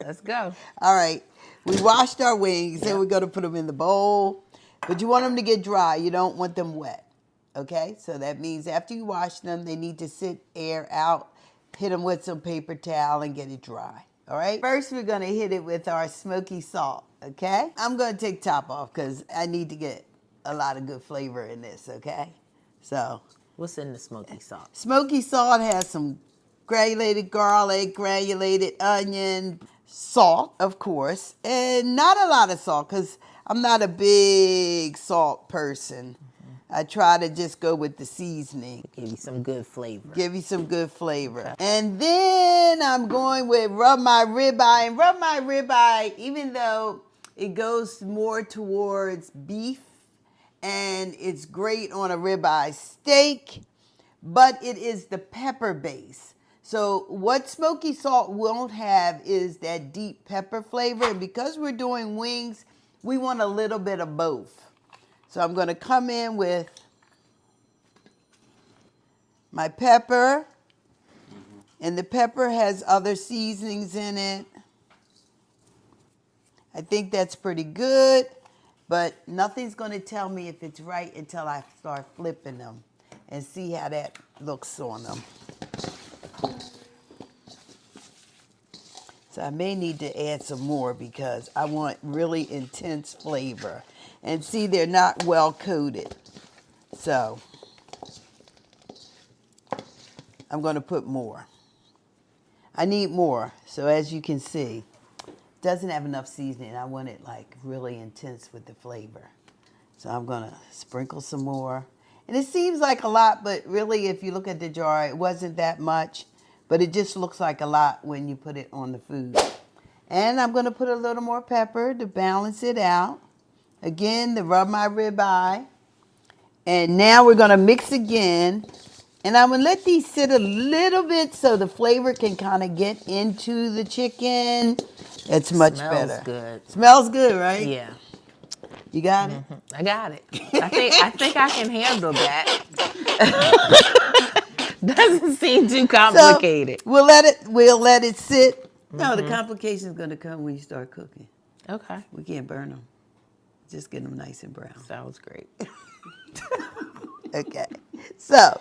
Let's go. All right. We washed our wings, and we're going to put them in the bowl. But you want them to get dry. You don't want them wet. Okay? So that means after you wash them, they need to sit air out. Hit them with some paper towel and get it dry. All right? First, we're going to hit it with our smoky salt. Okay? I'm going to take top off because I need to get a lot of good flavor in this. Okay? So, What's in the smoky salt? smoky salt has some granulated garlic, granulated onion, salt, of course, and not a lot of salt because I'm not a big salt person. I try to just go with the seasoning. Give you some good flavor. Give you some good flavor. Okay. And then I'm going with rub my ribeye. And rub my ribeye, even though it goes more towards beef, and it's great on a ribeye steak, but it is the pepper base. So what smoky salt won't have is that deep pepper flavor. And because we're doing wings, we want a little bit of both. So I'm going to come in with my pepper. And the pepper has other seasonings in it. I think that's pretty good. But nothing's going to tell me if it's right until I start flipping them and see how that looks on them. So I may need to add some more because I want really intense flavor. And see, they're not well coated. So I'm going to put more. I need more. So as you can see, it doesn't have enough seasoning. I want it like really intense with the flavor. So I'm going to sprinkle some more. And it seems like a lot, but really if you look at the jar, it wasn't that much. But it just looks like a lot when you put it on the food. And I'm going to put a little more pepper to balance it out. Again, to rub my ribeye. And now we're going to mix again. And I'm going to let these sit a little bit so the flavor can kind of get into the chicken. It's much better. Smells good. Smells good, right? Yeah. You got it? I got it. I think I can handle that. Doesn't seem too complicated. So we'll let it sit. No, the complication is going to come when you start cooking. Okay. We can't burn them. Just get them nice and brown. Sounds great. Okay. So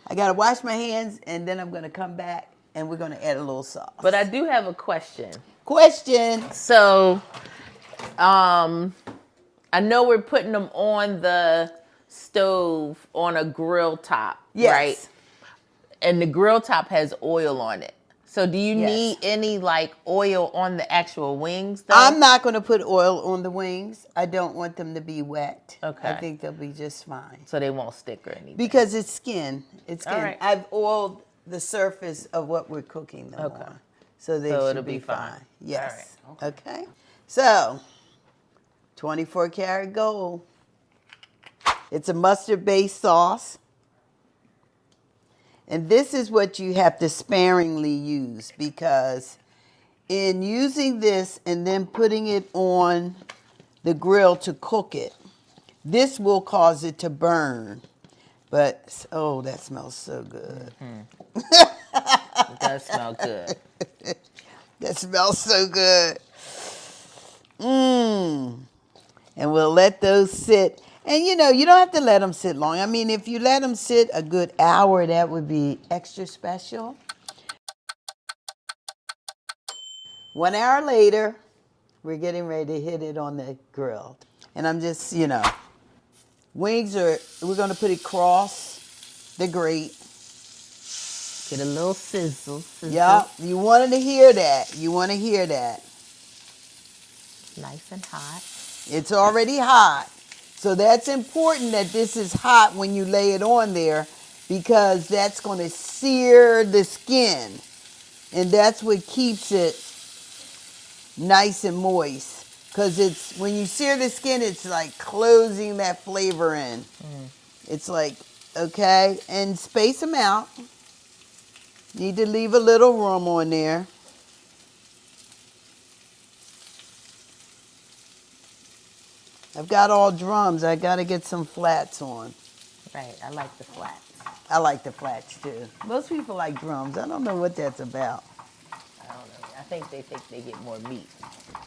I got to wash my hands, and then I'm going to come back, and we're going to add a little sauce. But I do have a question. Question. So, I know we're putting them on the stove on a grill top, Yes. right? And the grill top has oil on it. So do you Yes. need any like oil on the actual wings though? I'm not going to put oil on the wings. I don't want them to be wet. Okay. I think they'll be just fine. So they won't stick or anything. Because it's skin. It's skin. All right. I've oiled the surface of what we're cooking them on. So they should it'll be be fine. fine. Yes. All right. Okay. So, 24 karat gold. It's a mustard-based sauce. And this is what you have to sparingly use, because in using this and then putting it on the grill to cook it, this will cause it to burn. But, oh, that smells so good. It does smell good. That smells so good. Mmm. And we'll let those sit. And, you know, you don't have to let them sit long. I mean, if you let them sit a good hour, that would be extra special. 1 hour later, we're getting ready to hit it on the grill. And I'm just, you know, we're going to put it across the grate. Get a little sizzle. Yep, you wanted to hear that. You want to hear that. Nice and hot. It's already hot. So that's important that this is hot when you lay it on there, because that's going to sear the skin. And that's what keeps it nice and moist. Because it's when you sear the skin, it's like closing that flavor in. It's like, okay, and space them out. Need to leave a little room on there. I've got all drums. I got to get some flats on. Right, I like the flats. I like the flats too. Most people like drums. I don't know what that's about. I don't know. think they get more meat.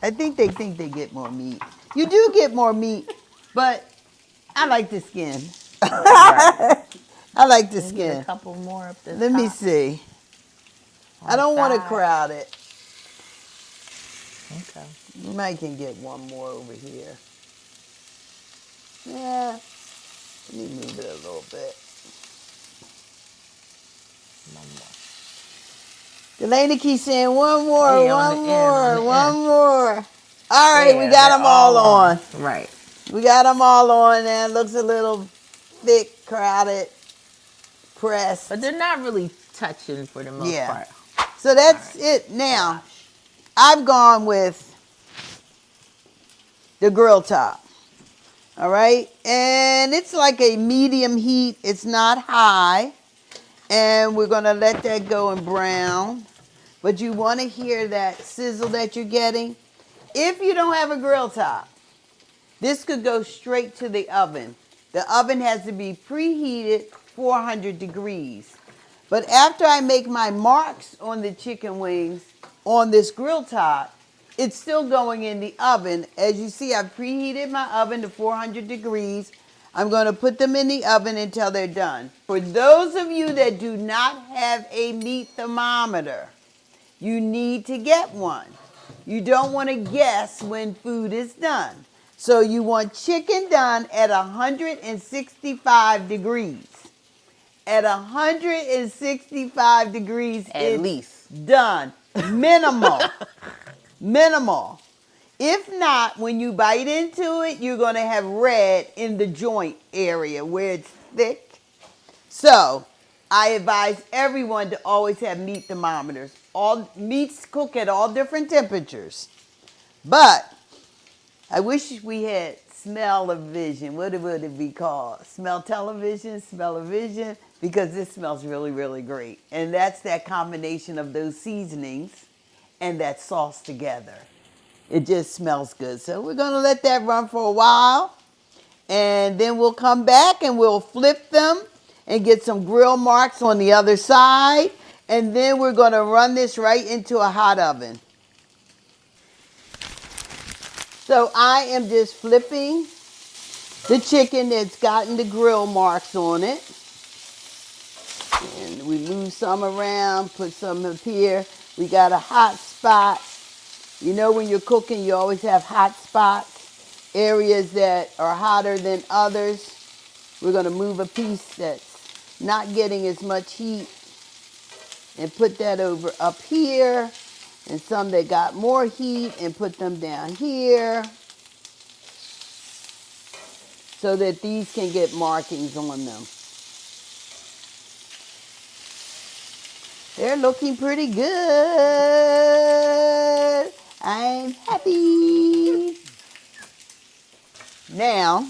I think they get more meat. You do get more meat, but I like the skin. Right. I like the Get skin. a couple more up the Let top. me see. On I don't want to side. crowd it. Okay. You might can get one more over here. Yeah. Let me move it a little bit. One more. Delaney keeps saying one more, Yeah, one on the more, end. one more. All right, we There, got they're them all on. Right. We got them all on now. It looks a little thick, crowded, pressed. But they're not really touching for the most Yeah. part. So that's All right. it. Now, Gosh. I've gone with the grill top. All right. And it's like a medium heat. It's not high. And we're going to let that go and brown. But you want to hear that sizzle that you're getting. If you don't have a grill top, this could go straight to the oven. The oven has to be preheated 400 degrees. But after I make my marks on the chicken wings on this grill top, it's still going in the oven. As you see, I've preheated my oven to 400 degrees. I'm going to put them in the oven until they're done. For those of you that do not have a meat thermometer, you need to get one. You don't want to guess when food is done. So you want chicken done at 165 degrees. At 165 degrees, At it's least. done. Minimal. Minimal. If not, when you bite into it, you're going to have red in the joint area where it's thick. So I advise everyone to always have meat thermometers. All meats cook at all different temperatures. But I wish we had smell-o-vision. What would it be called? Smell television, smell-o-vision, because this smells really, really great. And that's that combination of those seasonings and that sauce together. It just smells good. So we're going to let that run for a while. And then we'll come back and we'll flip them and get some grill marks on the other side. And then we're going to run this right into a hot oven. So I am just flipping the chicken that's gotten the grill marks on it. And we move some around, put some up here. We got a hot spot. You know when you're cooking, you always have hot spots, areas that are hotter than others. We're going to move a piece that's not getting as much heat and put that over up here. And some that got more heat and put them down here so that these can get markings on them. They're looking pretty good. I'm happy. Now,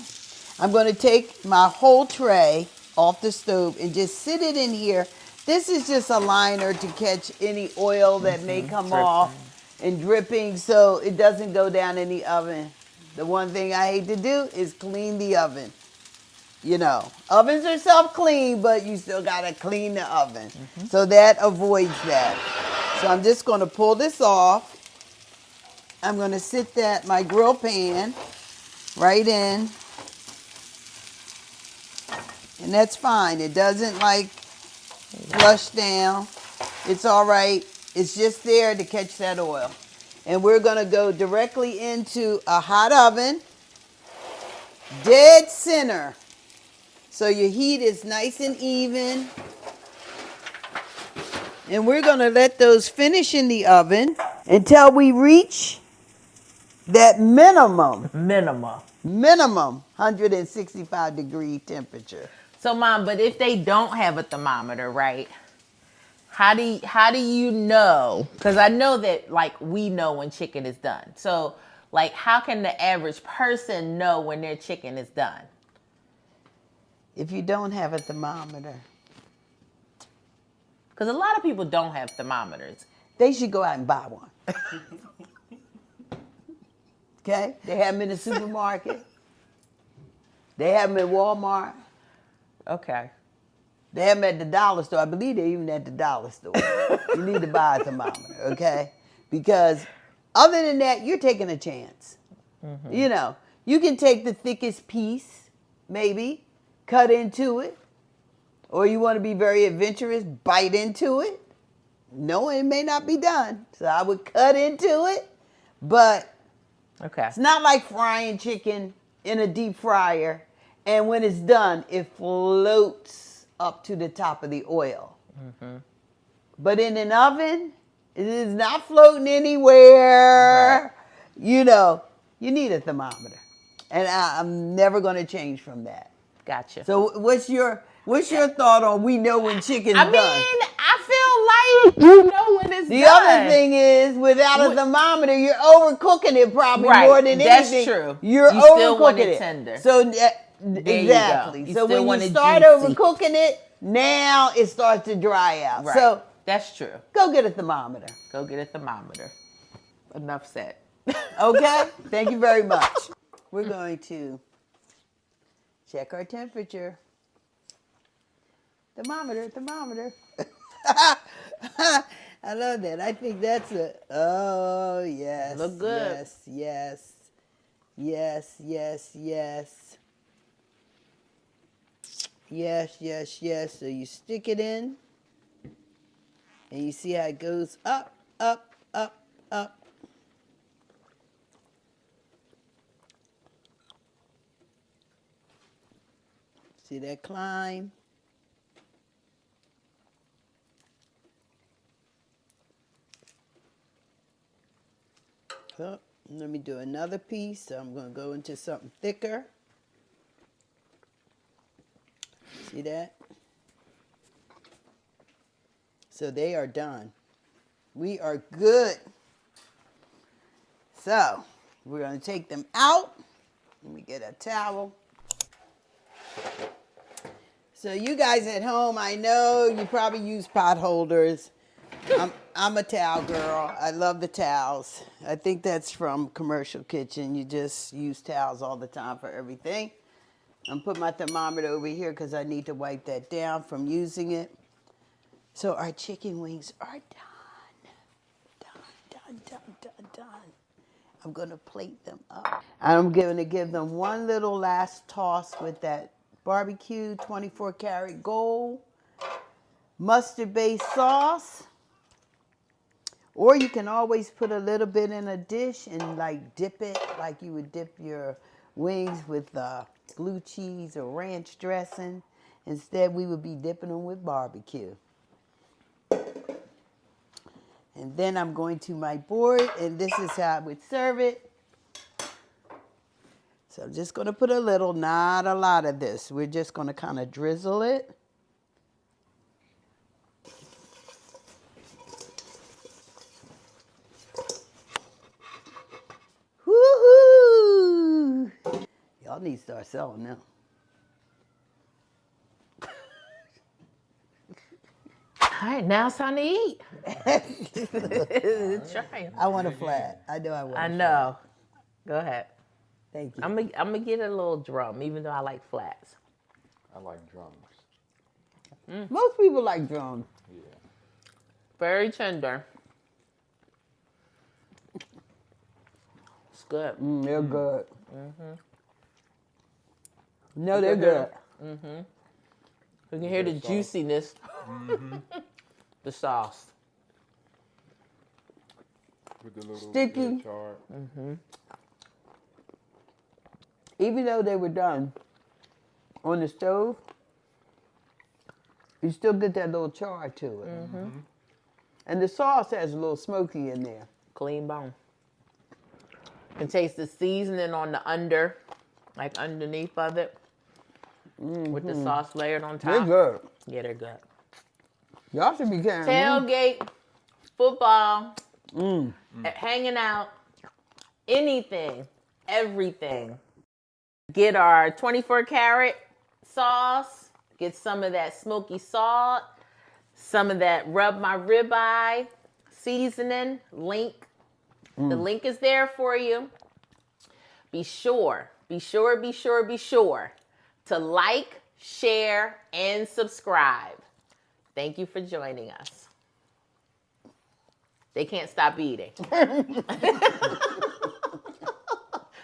I'm going to take my whole tray off the stove and just sit it in here. This is just a liner to catch any oil that may come off and dripping so it doesn't go down in the oven. The one thing I hate to do is clean the oven. You know, ovens are self-clean, but you still got to clean the oven. So that avoids that. So I'm just going to pull this off. I'm going to sit my grill pan right in. And that's fine. It doesn't like flush down. It's all right. It's just there to catch that oil. And we're going to go directly into a hot oven, dead center. So your heat is nice and even. And we're going to let those finish in the oven until we reach that minimum 165 degree temperature. So, Mom, but if they don't have a thermometer, right? How do you know? Because I know that, like, we know when chicken is done. So, like, how can the average person know when their chicken is done? If you don't have a thermometer, Because a lot of people don't have thermometers. they should go out and buy one. Okay? They have them in the supermarket. They have them at Walmart. Okay. They have them at the dollar store. I believe they're even at the dollar store. You need to buy a thermometer, okay? because other than that, you're taking a chance. You know, you can take the thickest piece, maybe, cut into it, or you want to be very adventurous, bite into it. No, it may not be done. So I would cut into it, but Okay. it's not like frying chicken in a deep fryer, and when it's done, it floats up to the top of the oil. But in an oven, it is not floating anywhere. Right. You know, you need a thermometer, and I'm never going to change from that. Gotcha. So, what's your thought on we know when chicken's I done? mean, I feel like you know when it's The done. other thing is, without a thermometer, you're overcooking it probably Right, more than that's anything. true. You're You still want overcooking it it tender. So you exactly. go. You So still when want you it start juicy. overcooking it, now it starts to dry out. Right. So That's true. go get a thermometer. Go get a thermometer. Enough said. Okay? Thank you very much. We're going to check our temperature. Thermometer. I love that. I think that's oh, yes. Look good. Yes. So you stick it in, and you see how it goes up. See that climb? Oh, let me do another piece. So I'm going to go into something thicker. See that? So they are done. We are good. So we're going to take them out. Let me get a towel. So you guys at home, I know you probably use pot holders. I'm a towel girl. I love the towels. I think that's from Commercial Kitchen. You just use towels all the time for everything. I'm putting my thermometer over here because I need to wipe that down from using it. So our chicken wings are done. I'm going to plate them up. I'm going to give them one little last toss with that barbecue 24 karat gold mustard-based sauce. Or you can always put a little bit in a dish and like dip it like you would dip your wings with blue cheese or ranch dressing. Instead, we would be dipping them with barbecue. And then I'm going to my board, and this is how I would serve it. So I'm just going to put a little, not a lot of this. We're just going to kind of drizzle it. Woohoo! Y'all need to start selling them. All right, now it's time to eat. Try. I want a flat. I know I want. I know. Go ahead. Thank you. I'm gonna get a little drum, even though I like flats. I like drums. Most people like drums. Yeah. Very tender. It's good. They're good. No, they're good. You can hear the juiciness. The sauce. With the little Sticky. chard. Even though they were done on the stove, you still get that little char to it. And the sauce has a little smoky in there. Clean bone. You can taste the seasoning on the underneath of it. With the sauce layered on top. They're good. Yeah, they're good. Y'all should be carrying Tailgate, football, hanging out, anything, everything. Get our 24 karat sauce, get some of that smoky salt, some of that rub my ribeye seasoning, link. The link is there for you. Be sure to like, share, and subscribe. Thank you for joining us. They can't stop eating.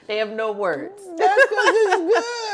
They have no words. That's because it's good.